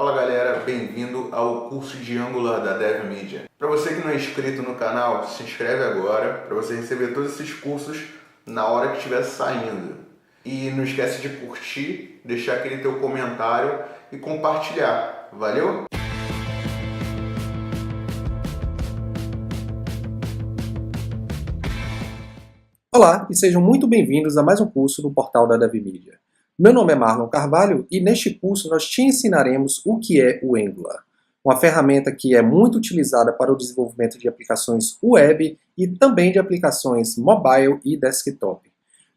Fala galera, bem-vindo ao curso de Angular da DevMedia. Para você que não é inscrito no canal, se inscreve agora para você receber todos esses cursos na hora que estiver saindo. E não esquece de curtir, deixar aquele teu comentário e compartilhar. Valeu? Olá e sejam muito bem-vindos a mais um curso do portal da DevMedia. Meu nome é Marlon Carvalho e neste curso nós te ensinaremos o que é o Angular, uma ferramenta que é muito utilizada para o desenvolvimento de aplicações web e também de aplicações mobile e desktop.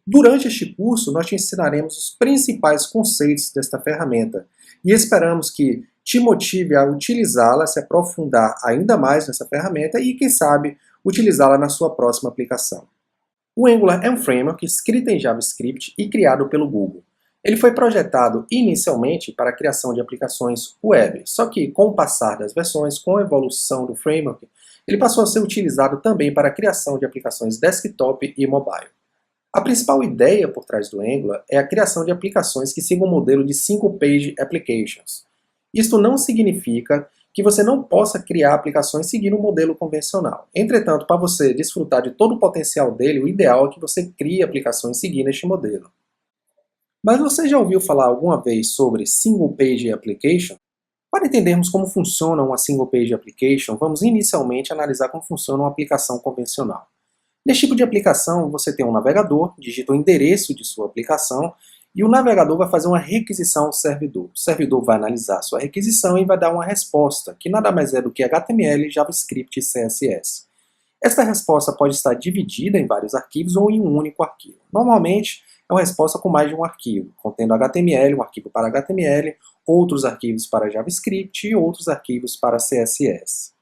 Durante este curso nós te ensinaremos os principais conceitos desta ferramenta e esperamos que te motive a utilizá-la, se aprofundar ainda mais nessa ferramenta e, quem sabe, utilizá-la na sua próxima aplicação. O Angular é um framework escrito em JavaScript e criado pelo Google. Ele foi projetado inicialmente para a criação de aplicações web, só que com o passar das versões, com a evolução do framework, ele passou a ser utilizado também para a criação de aplicações desktop e mobile. A principal ideia por trás do Angular é a criação de aplicações que sigam o modelo de Single Page Applications. Isto não significa que você não possa criar aplicações seguindo um modelo convencional. Entretanto, para você desfrutar de todo o potencial dele, o ideal é que você crie aplicações seguindo este modelo. Mas você já ouviu falar alguma vez sobre Single Page Application? Para entendermos como funciona uma Single Page Application, vamos inicialmente analisar como funciona uma aplicação convencional. Neste tipo de aplicação, você tem um navegador, digita o endereço de sua aplicação, e o navegador vai fazer uma requisição ao servidor. O servidor vai analisar a sua requisição e vai dar uma resposta, que nada mais é do que HTML, JavaScript e CSS. Esta resposta pode estar dividida em vários arquivos ou em um único arquivo. Normalmente, é uma resposta com mais de um arquivo, contendo HTML, um arquivo para HTML, outros arquivos para JavaScript e outros arquivos para CSS.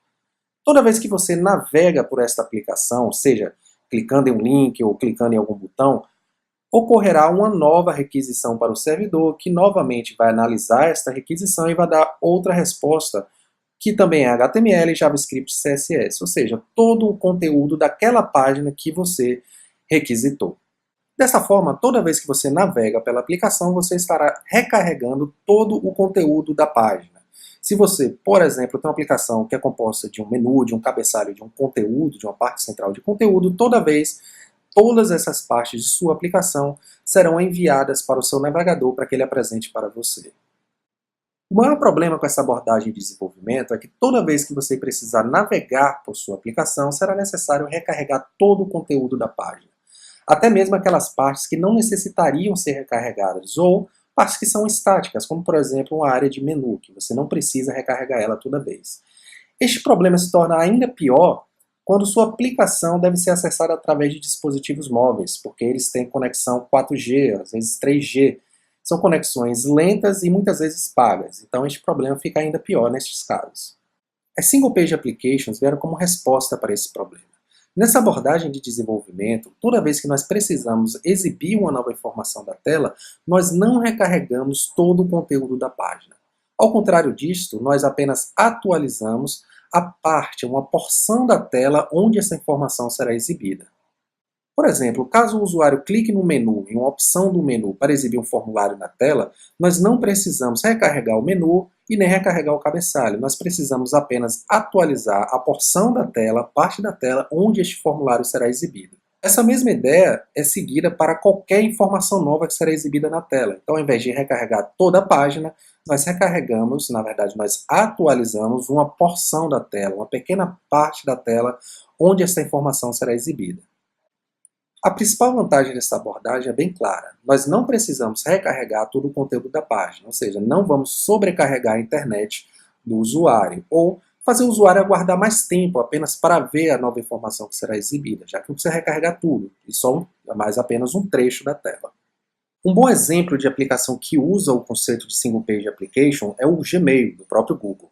Toda vez que você navega por esta aplicação, seja clicando em um link ou clicando em algum botão, ocorrerá uma nova requisição para o servidor, que novamente vai analisar esta requisição e vai dar outra resposta, que também é HTML, JavaScript e CSS, ou seja, todo o conteúdo daquela página que você requisitou. Dessa forma, toda vez que você navega pela aplicação, você estará recarregando todo o conteúdo da página. Se você, por exemplo, tem uma aplicação que é composta de um menu, de um cabeçalho, de um conteúdo, de uma parte central de conteúdo, todas essas partes de sua aplicação serão enviadas para o seu navegador para que ele apresente para você. O maior problema com essa abordagem de desenvolvimento é que toda vez que você precisar navegar por sua aplicação, será necessário recarregar todo o conteúdo da página. Até mesmo aquelas partes que não necessitariam ser recarregadas, ou partes que são estáticas, como por exemplo uma área de menu, que você não precisa recarregar ela toda vez. Este problema se torna ainda pior quando sua aplicação deve ser acessada através de dispositivos móveis, porque eles têm conexão 4G, às vezes 3G. São conexões lentas e muitas vezes pagas, então este problema fica ainda pior nestes casos. As Single Page Applications vieram como resposta para esse problema. Nessa abordagem de desenvolvimento, toda vez que nós precisamos exibir uma nova informação da tela, nós não recarregamos todo o conteúdo da página. Ao contrário disto, nós apenas atualizamos a parte, uma porção da tela onde essa informação será exibida. Por exemplo, caso o usuário clique no menu, em uma opção do menu para exibir um formulário na tela, nós não precisamos recarregar o menu e nem recarregar o cabeçalho. Nós precisamos apenas atualizar a porção da tela, a parte da tela onde este formulário será exibido. Essa mesma ideia é seguida para qualquer informação nova que será exibida na tela. Então, ao invés de recarregar toda a página, nós recarregamos, na verdade, nós atualizamos uma porção da tela, uma pequena parte da tela onde essa informação será exibida. A principal vantagem dessa abordagem é bem clara. Nós não precisamos recarregar todo o conteúdo da página, ou seja, não vamos sobrecarregar a internet do usuário, ou fazer o usuário aguardar mais tempo apenas para ver a nova informação que será exibida, já que não precisa recarregar tudo, e só mais apenas um trecho da tela. Um bom exemplo de aplicação que usa o conceito de Single Page Application é o Gmail, do próprio Google.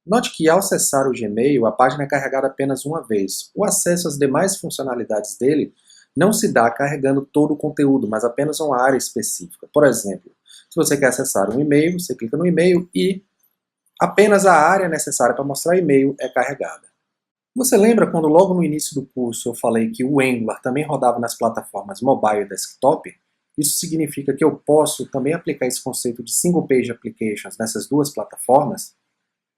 Note que ao acessar o Gmail, a página é carregada apenas uma vez. O acesso às demais funcionalidades dele não se dá carregando todo o conteúdo, mas apenas uma área específica. Por exemplo, se você quer acessar um e-mail, você clica no e-mail e apenas a área necessária para mostrar o e-mail é carregada. Você lembra quando logo no início do curso eu falei que o Angular também rodava nas plataformas mobile e desktop? Isso significa que eu posso também aplicar esse conceito de Single Page Applications nessas duas plataformas?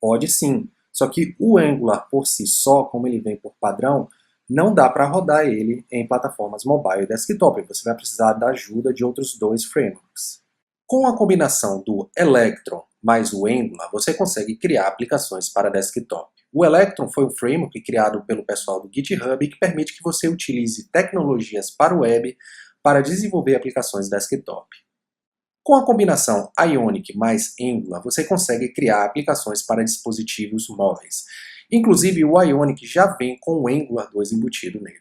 Pode sim, só que o Angular por si só, como ele vem por padrão, não dá para rodar ele em plataformas mobile e desktop. Você vai precisar da ajuda de outros dois frameworks. Com a combinação do Electron mais o Angular, você consegue criar aplicações para desktop. O Electron foi um framework criado pelo pessoal do GitHub que permite que você utilize tecnologias para o web para desenvolver aplicações desktop. Com a combinação Ionic mais Angular, você consegue criar aplicações para dispositivos móveis. Inclusive, o Ionic já vem com o Angular 2 embutido nele.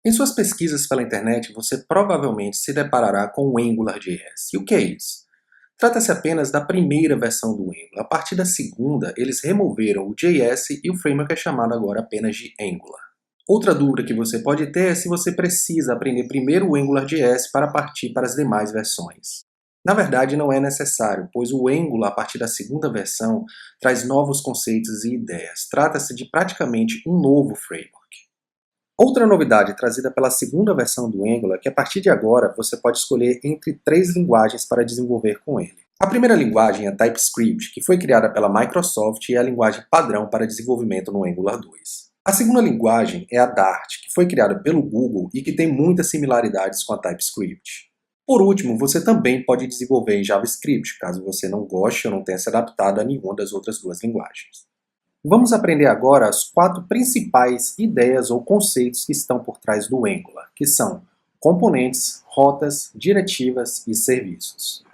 Em suas pesquisas pela internet, você provavelmente se deparará com o AngularJS. E o que é isso? Trata-se apenas da primeira versão do Angular. A partir da segunda, eles removeram o JS e o framework é chamado agora apenas de Angular. Outra dúvida que você pode ter é se você precisa aprender primeiro o AngularJS para partir para as demais versões. Na verdade, não é necessário, pois o Angular, a partir da segunda versão, traz novos conceitos e ideias. Trata-se de praticamente um novo framework. Outra novidade trazida pela segunda versão do Angular é que a partir de agora você pode escolher entre 3 linguagens para desenvolver com ele. A primeira linguagem é TypeScript, que foi criada pela Microsoft e é a linguagem padrão para desenvolvimento no Angular 2. A segunda linguagem é a Dart, que foi criada pelo Google e que tem muitas similaridades com a TypeScript. Por último, você também pode desenvolver em JavaScript, caso você não goste ou não tenha se adaptado a nenhuma das outras duas linguagens. Vamos aprender agora as 4 principais ideias ou conceitos que estão por trás do Angular, que são componentes, rotas, diretivas e serviços.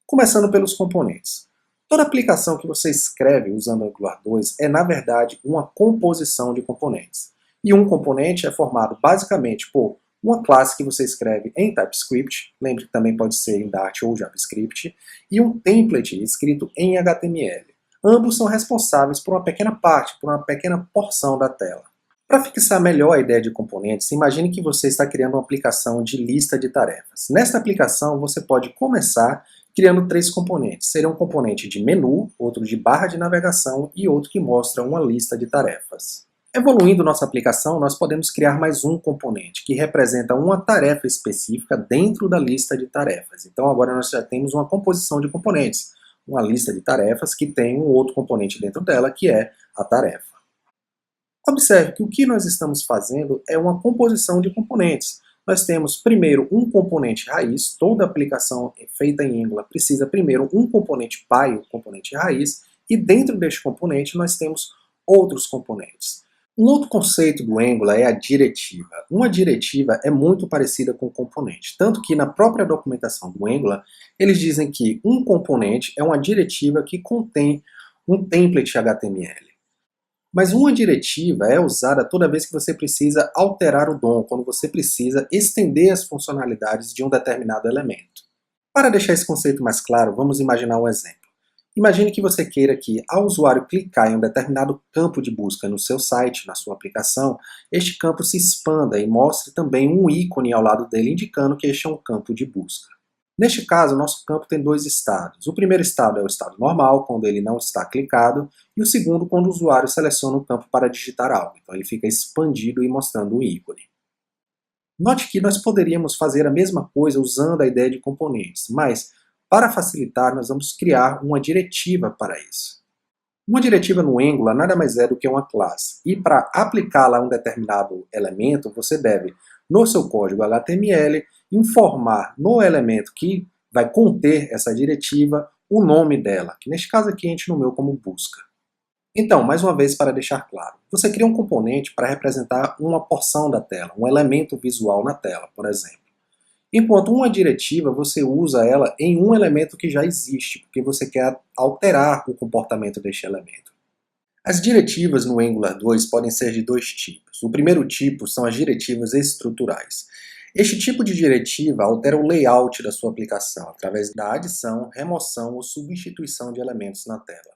Começando pelos componentes. Toda aplicação que você escreve usando o Angular 2 é, na verdade, uma composição de componentes. E um componente é formado basicamente por uma classe que você escreve em TypeScript, lembre que também pode ser em Dart ou JavaScript, e um template escrito em HTML. Ambos são responsáveis por uma pequena parte, por uma pequena porção da tela. Para fixar melhor a ideia de componentes, imagine que você está criando uma aplicação de lista de tarefas. Nesta aplicação, você pode começar criando 3 componentes. Seria um componente de menu, outro de barra de navegação e outro que mostra uma lista de tarefas. Evoluindo nossa aplicação, nós podemos criar mais um componente, que representa uma tarefa específica dentro da lista de tarefas. Então agora nós já temos uma composição de componentes, uma lista de tarefas que tem um outro componente dentro dela, que é a tarefa. Observe que o que nós estamos fazendo é uma composição de componentes. Nós temos primeiro um componente raiz, toda aplicação feita em Angular precisa primeiro um componente pai, um componente raiz, e dentro deste componente nós temos outros componentes. Um outro conceito do Angular é a diretiva. Uma diretiva é muito parecida com um componente, tanto que na própria documentação do Angular, eles dizem que um componente é uma diretiva que contém um template HTML. Mas uma diretiva é usada toda vez que você precisa alterar o DOM, quando você precisa estender as funcionalidades de um determinado elemento. Para deixar esse conceito mais claro, vamos imaginar um exemplo. Imagine que você queira que, ao usuário clicar em um determinado campo de busca no seu site, na sua aplicação, este campo se expanda e mostre também um ícone ao lado dele indicando que este é um campo de busca. Neste caso, nosso campo tem 2 estados. O primeiro estado é o estado normal, quando ele não está clicado, e o segundo, quando o usuário seleciona um campo para digitar algo. Então ele fica expandido e mostrando um ícone. Note que nós poderíamos fazer a mesma coisa usando a ideia de componentes, mas para facilitar, nós vamos criar uma diretiva para isso. Uma diretiva no Angular nada mais é do que uma classe. E para aplicá-la a um determinado elemento, você deve, no seu código HTML, informar no elemento que vai conter essa diretiva o nome dela, que neste caso aqui a gente nomeou como busca. Então, mais uma vez para deixar claro, você cria um componente para representar uma porção da tela, um elemento visual na tela, por exemplo. Enquanto uma diretiva, você usa ela em um elemento que já existe, porque você quer alterar o comportamento deste elemento. As diretivas no Angular 2 podem ser de 2 tipos. O primeiro tipo são as diretivas estruturais. Este tipo de diretiva altera o layout da sua aplicação, através da adição, remoção ou substituição de elementos na tela.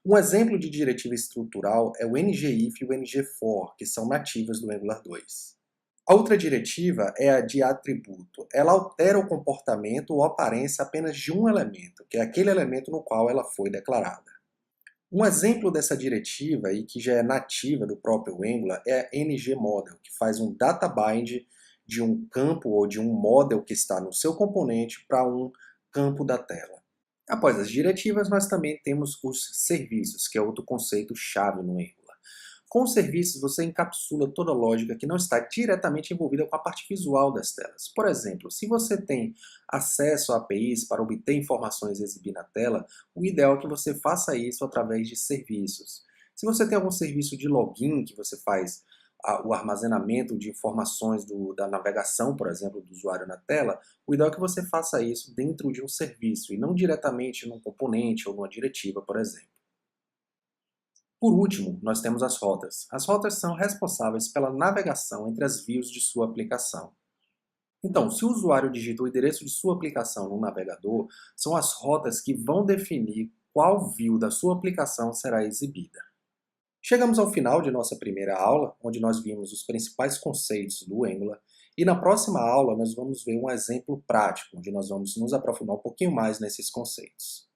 Um exemplo de diretiva estrutural é o ngIf e o ngFor, que são nativas do Angular 2. A outra diretiva é a de atributo. Ela altera o comportamento ou aparência apenas de um elemento, que é aquele elemento no qual ela foi declarada. Um exemplo dessa diretiva, e que já é nativa do próprio Angular, é a ngModel, que faz um data bind de um campo ou de um model que está no seu componente para um campo da tela. Após as diretivas, nós também temos os serviços, que é outro conceito-chave no Angular. Com os serviços, você encapsula toda a lógica que não está diretamente envolvida com a parte visual das telas. Por exemplo, se você tem acesso a APIs para obter informações e exibir na tela, o ideal é que você faça isso através de serviços. Se você tem algum serviço de login que você faz o armazenamento de informações da navegação, por exemplo, do usuário na tela, o ideal é que você faça isso dentro de um serviço e não diretamente num componente ou numa diretiva, por exemplo. Por último, nós temos as rotas. As rotas são responsáveis pela navegação entre as views de sua aplicação. Então, se o usuário digita o endereço de sua aplicação no navegador, são as rotas que vão definir qual view da sua aplicação será exibida. Chegamos ao final de nossa primeira aula, onde nós vimos os principais conceitos do Angular, e na próxima aula nós vamos ver um exemplo prático, onde nós vamos nos aprofundar um pouquinho mais nesses conceitos.